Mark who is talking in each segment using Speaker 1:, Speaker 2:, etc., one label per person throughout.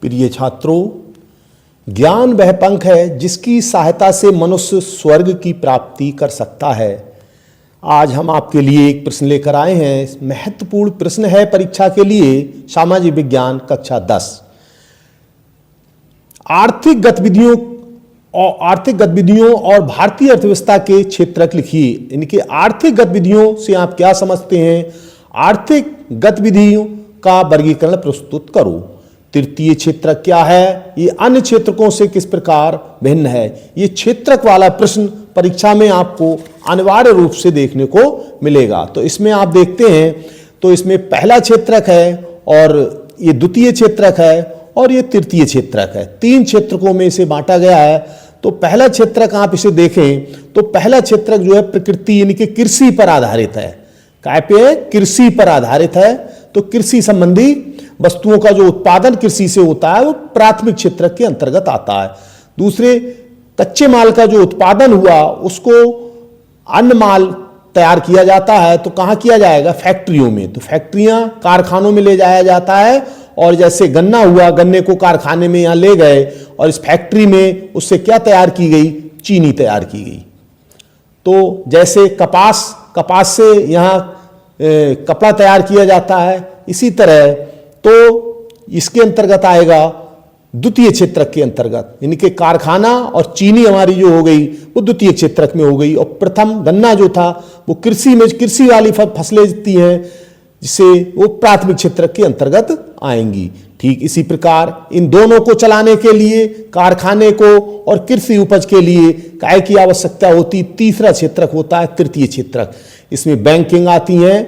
Speaker 1: प्रिय छात्रों, ज्ञान वह पंख है जिसकी सहायता से मनुष्य स्वर्ग की प्राप्ति कर सकता है। आज हम आपके लिए एक प्रश्न लेकर आए हैं। महत्वपूर्ण प्रश्न है परीक्षा के लिए, सामाजिक विज्ञान कक्षा 10। आर्थिक गतिविधियों और भारतीय अर्थव्यवस्था के क्षेत्रक लिखिए। इनके आर्थिक गतिविधियों से आप क्या समझते हैं? आर्थिक गतिविधियों का वर्गीकरण प्रस्तुत करो। तृतीय क्षेत्रक क्या है? ये अन्य क्षेत्रकों से किस प्रकार भिन्न है? ये क्षेत्रक वाला प्रश्न परीक्षा में आपको अनिवार्य रूप से देखने को मिलेगा। तो इसमें आप देखते हैं तो इसमें पहला क्षेत्रक है और ये द्वितीय क्षेत्रक है और ये तृतीय क्षेत्रक है। 3 क्षेत्रकों में इसे बांटा गया है। तो पहला क्षेत्रक आप इसे देखें तो पहला क्षेत्रक जो है प्रकृति यानी कि कृषि पर आधारित है। काय पे? कृषि पर आधारित है। तो कृषि संबंधी वस्तुओं का जो उत्पादन कृषि से होता है वो प्राथमिक क्षेत्रक के अंतर्गत आता है। दूसरे, कच्चे माल का जो उत्पादन हुआ उसको अन्य माल तैयार किया जाता है तो कहाँ किया जाएगा? फैक्ट्रियों में। तो फैक्ट्रियां, कारखानों में ले जाया जाता है। और जैसे गन्ना हुआ, गन्ने को कारखाने में यहाँ ले गए और इस फैक्ट्री में उससे क्या तैयार की गई? चीनी तैयार की गई। तो जैसे कपास से यहाँ कपड़ा तैयार किया जाता है, इसी तरह तो इसके अंतर्गत आएगा द्वितीय क्षेत्रक के अंतर्गत, यानी कि कारखाना और चीनी हमारी जो हो गई वो द्वितीय क्षेत्रक में हो गई। और प्रथम गन्ना जो था वो कृषि वाली फसलें जितनी हैं जिससे वो प्राथमिक क्षेत्रक के अंतर्गत आएंगी। ठीक इसी प्रकार इन दोनों को चलाने के लिए, कारखाने को और कृषि उपज के लिए काय की आवश्यकता होती? तीसरा क्षेत्रक होता है तृतीय क्षेत्रक। इसमें बैंकिंग आती है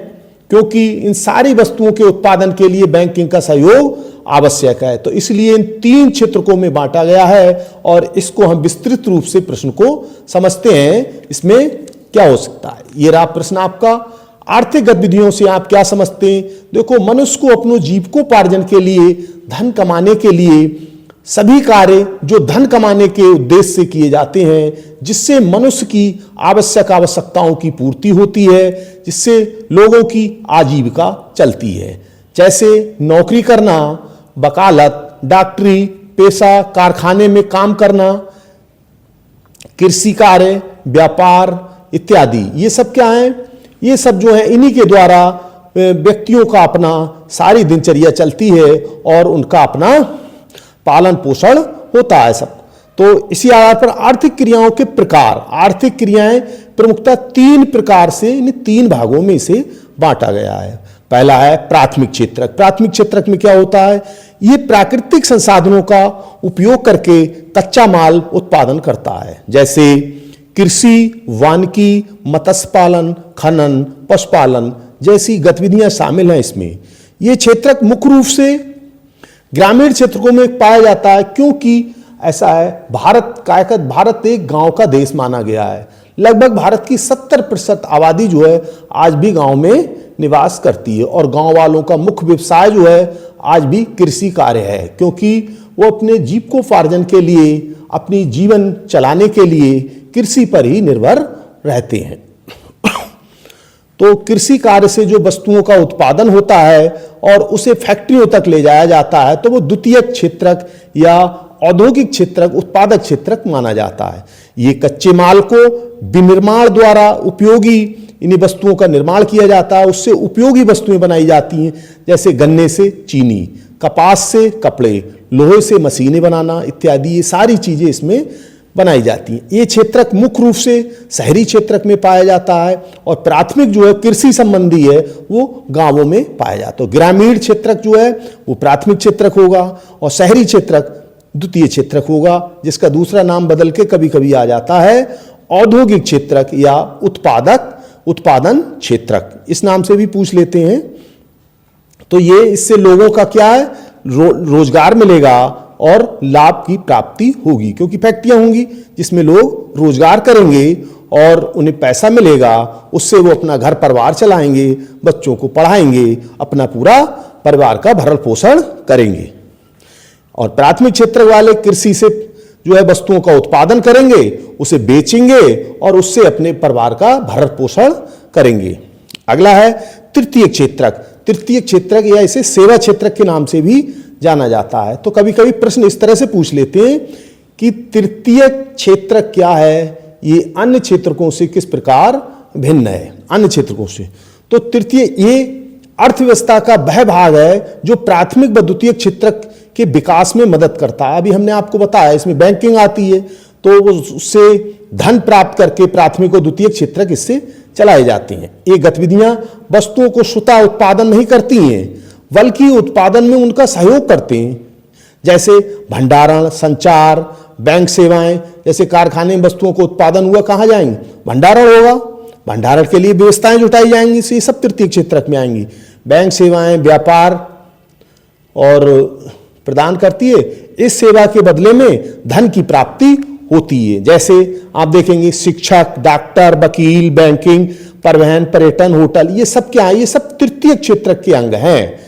Speaker 1: क्योंकि इन सारी वस्तुओं के उत्पादन के लिए बैंकिंग का सहयोग आवश्यक है। तो इसलिए इन 3 क्षेत्रकों में बांटा गया है और इसको हम विस्तृत रूप से प्रश्न को समझते हैं। इसमें क्या हो सकता है? ये रहा प्रश्न आपका। आर्थिक गतिविधियों से आप क्या समझते हैं? देखो, मनुष्य को अपने जीविकोपार्जन के लिए, धन कमाने के लिए सभी कार्य जो धन कमाने के उद्देश्य से किए जाते हैं, जिससे मनुष्य की आवश्यकताओं की पूर्ति होती है, जिससे लोगों की आजीविका चलती है। जैसे नौकरी करना, वकालत, डॉक्टरी पेशा, कारखाने में काम करना, कृषि कार्य, व्यापार इत्यादि। ये सब क्या है? ये सब जो है इन्हीं के द्वारा व्यक्तियों का अपना सारी दिनचर्या चलती है और उनका अपना पालन पोषण होता है सब। तो इसी आधार पर आर्थिक क्रियाओं के प्रकार, आर्थिक क्रियाएं प्रमुखतः 3 प्रकार से, इन 3 भागों में इसे बांटा गया है। पहला है प्राथमिक क्षेत्रक। प्राथमिक क्षेत्रक में क्या होता है? ये प्राकृतिक संसाधनों का उपयोग करके कच्चा माल उत्पादन करता है। जैसे कृषि, वानिकी, मत्स्य पालन, खनन, पशुपालन जैसी गतिविधियां शामिल हैं इसमें। ये क्षेत्रक मुख्य रूप से ग्रामीण क्षेत्रों में पाया जाता है क्योंकि ऐसा है, भारत एक गांव का देश माना गया है। लगभग भारत की 70% आबादी जो है आज भी गांव में निवास करती है और गांव वालों का मुख्य व्यवसाय जो है आज भी कृषि कार्य है, क्योंकि वो अपने जीविकोपार्जन के लिए, अपनी जीवन चलाने के लिए कृषि पर ही निर्भर रहते हैं। तो कृषि कार्य से जो वस्तुओं का उत्पादन होता है और उसे फैक्ट्रियों तक ले जाया जाता है तो वो द्वितीय क्षेत्रक या औद्योगिक क्षेत्रक, उत्पादक क्षेत्रक माना जाता है। ये कच्चे माल को विनिर्माण द्वारा उपयोगी इन्हीं वस्तुओं का निर्माण किया जाता है, उससे उपयोगी वस्तुएं बनाई जाती हैं। जैसे गन्ने से चीनी, कपास से कपड़े, लोहे से मशीनें बनाना इत्यादि, ये सारी चीजें इसमें बनाई जाती हैं। ये क्षेत्रक मुख्य रूप से शहरी क्षेत्रक में पाया जाता है और प्राथमिक जो है कृषि संबंधी है वो गांवों में पाया जाता है। ग्रामीण क्षेत्रक जो है वो प्राथमिक क्षेत्रक होगा और शहरी क्षेत्रक द्वितीय क्षेत्रक होगा, जिसका दूसरा नाम बदल के कभी कभी आ जाता है औद्योगिक क्षेत्रक या उत्पादन क्षेत्रक, इस नाम से भी पूछ लेते हैं। तो ये इससे लोगों का क्या है? रोजगार मिलेगा और लाभ की प्राप्ति होगी, क्योंकि फैक्ट्रियां होंगी जिसमें लोग रोजगार करेंगे और उन्हें पैसा मिलेगा, उससे वो अपना घर परिवार चलाएंगे, बच्चों को पढ़ाएंगे, अपना पूरा परिवार का भरण पोषण करेंगे। और प्राथमिक क्षेत्र वाले कृषि से जो है वस्तुओं का उत्पादन करेंगे, उसे बेचेंगे और उससे अपने परिवार का भरण पोषण करेंगे। अगला है तृतीय क्षेत्रक। तृतीय क्षेत्रक या इसे सेवा क्षेत्रक के नाम से भी जाना जाता है। तो कभी कभी प्रश्न इस तरह से पूछ लेते हैं कि तृतीय क्षेत्रक क्या है, ये अन्य क्षेत्रकों से किस प्रकार भिन्न है अन्य क्षेत्रकों से। तो तृतीय ये अर्थव्यवस्था का वह भाग है जो प्राथमिक व द्वितीय क्षेत्रक के विकास में मदद करता है। अभी हमने आपको बताया इसमें बैंकिंग आती है, तो उससे धन प्राप्त करके प्राथमिक और द्वितीय क्षेत्रक इससे चलाए जाते हैं। ये गतिविधियां वस्तुओं को स्वतः उत्पादन नहीं करती हैं, बल्कि उत्पादन में उनका सहयोग करते हैं, जैसे भंडारण, संचार, बैंक सेवाएं। जैसे कारखाने में वस्तुओं को उत्पादन हुआ, कहाँ जाएंगे, भंडारण होगा, भंडारण के लिए व्यवस्थाएं जुटाई जाएंगी, ये सब तृतीय क्षेत्रक में आएंगी। बैंक सेवाएं व्यापार और प्रदान करती है, इस सेवा के बदले में धन की प्राप्ति होती है। जैसे आप देखेंगे शिक्षक, डॉक्टर, वकील, बैंकिंग, परिवहन, पर्यटन, होटल, ये सब क्या है, ये सब तृतीय क्षेत्रक के अंग हैं,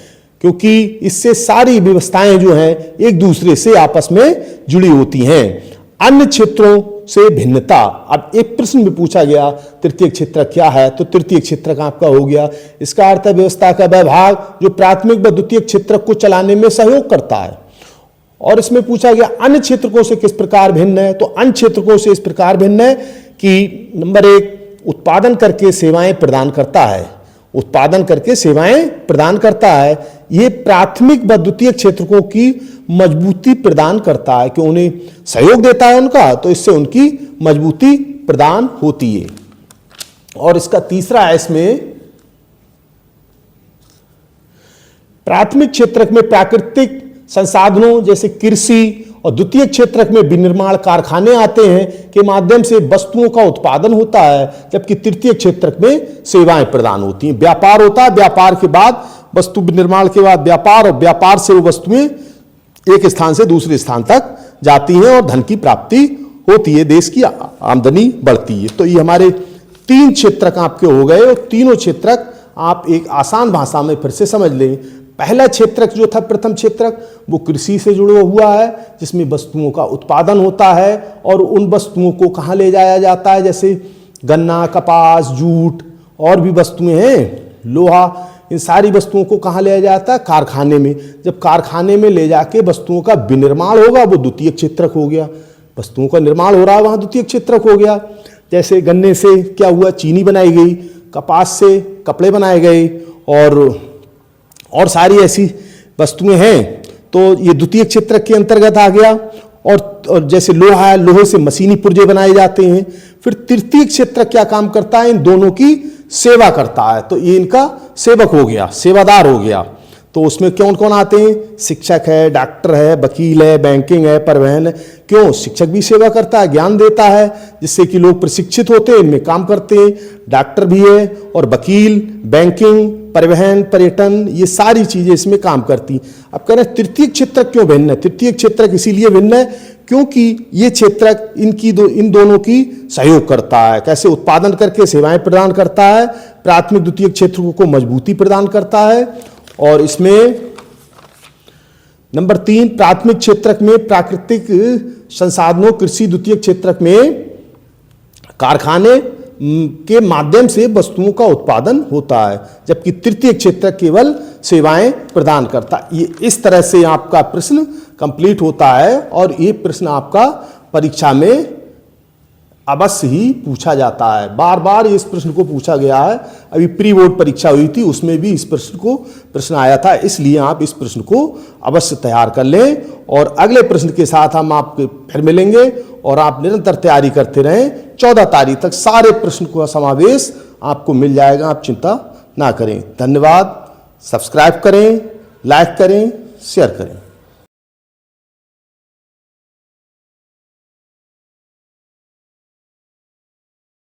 Speaker 1: क्योंकि इससे सारी व्यवस्थाएं जो हैं एक दूसरे से आपस में जुड़ी होती हैं। अन्य क्षेत्रों से भिन्नता, अब एक प्रश्न में पूछा गया तृतीय क्षेत्रक क्या है, तो तृतीय क्षेत्रक आपका हो गया इसका अर्थव्यवस्था का वह भाग जो प्राथमिक व द्वितीय क्षेत्रक को चलाने में सहयोग करता है। और इसमें पूछा गया अन्य क्षेत्रकों से किस प्रकार भिन्न है, तो अन्य क्षेत्रकों से इस प्रकार भिन्न है कि नंबर 1 उत्पादन करके सेवाएं प्रदान करता है, उत्पादन करके सेवाएं प्रदान करता है। ये प्राथमिक व द्वितीय क्षेत्रकों की मजबूती प्रदान करता है, कि उन्हें सहयोग देता है उनका, तो इससे उनकी मजबूती प्रदान होती है। और इसका तीसरा है इसमें प्राथमिक क्षेत्रक में प्राकृतिक संसाधनों जैसे कृषि, और द्वितीय क्षेत्रक में विनिर्माण कारखाने आते हैं के माध्यम से वस्तुओं का उत्पादन होता है, जबकि तृतीय क्षेत्रक में सेवाएं प्रदान होती हैं। व्यापार होता है, व्यापार के बाद वस्तु विनिर्माण के बाद व्यापार, और व्यापार से वो वस्तुएं एक स्थान से दूसरे स्थान तक जाती हैं और धन की प्राप्ति होती है, देश की आमदनी बढ़ती है। तो ये हमारे 3 क्षेत्रक आपके हो गए, और तीनों क्षेत्रक आप एक आसान भाषा में फिर से समझ लें। पहला क्षेत्रक जो था प्रथम क्षेत्रक, वो कृषि से जुड़ा हुआ है, जिसमें वस्तुओं का उत्पादन होता है और उन वस्तुओं को कहाँ ले जाया जाता है, जैसे गन्ना, कपास, जूट और भी वस्तुएं हैं, लोहा, इन सारी वस्तुओं को कहाँ ले जाया जाता है, कारखाने में। जब कारखाने में ले जाके वस्तुओं का विनिर्माण होगा, वो द्वितीय क्षेत्रक हो गया। वस्तुओं का निर्माण हो रहा है, वहाँ द्वितीय क्षेत्रक हो गया। जैसे गन्ने से क्या हुआ, चीनी बनाई गई, कपास से कपड़े बनाए गए, और सारी ऐसी वस्तुएं हैं, तो ये द्वितीय क्षेत्रक के अंतर्गत आ गया। और जैसे लोहा है, लोहे से मशीनी पुर्जे बनाए जाते हैं। फिर तृतीय क्षेत्रक क्या काम करता है, इन दोनों की सेवा करता है, तो ये इनका सेवक हो गया, सेवादार हो गया। तो उसमें कौन कौन आते हैं, शिक्षक है, डॉक्टर है, वकील है, बैंकिंग है, परिवहन है। क्यों, शिक्षक भी सेवा करता है, ज्ञान देता है, जिससे कि लोग प्रशिक्षित होते हैं, इनमें काम करते हैं। डॉक्टर भी है, और वकील, बैंकिंग, परिवहन, पर्यटन, ये सारी चीजें इसमें काम करती। अब कह रहे हैं तृतीय क्षेत्रक क्यों भिन्न है, तृतीय क्षेत्रक इसीलिए भिन्न है क्योंकि ये क्षेत्रक इन दोनों की सहयोग करता है। कैसे, उत्पादन करके सेवाएं प्रदान करता है, प्राथमिक द्वितीय क्षेत्रों को मजबूती प्रदान करता है। और इसमें नंबर 3 प्राथमिक क्षेत्रक में प्राकृतिक संसाधनों, कृषि, द्वितीय क्षेत्रक में कारखाने के माध्यम से वस्तुओं का उत्पादन होता है, जबकि तृतीय क्षेत्रक केवल सेवाएं प्रदान करता है। ये इस तरह से आपका प्रश्न कंप्लीट होता है, और ये प्रश्न आपका परीक्षा में अवश्य ही पूछा जाता है। बार बार इस प्रश्न को पूछा गया है। अभी प्री बोर्ड परीक्षा हुई थी, उसमें भी इस प्रश्न आया था, इसलिए आप इस प्रश्न को अवश्य तैयार कर लें। और अगले प्रश्न के साथ हम आपके फिर मिलेंगे, और आप निरंतर तैयारी करते रहें। 14 तारीख तक सारे प्रश्न का समावेश आपको मिल जाएगा, आप चिंता ना करें। धन्यवाद। सब्सक्राइब करें, लाइक करें, शेयर करें।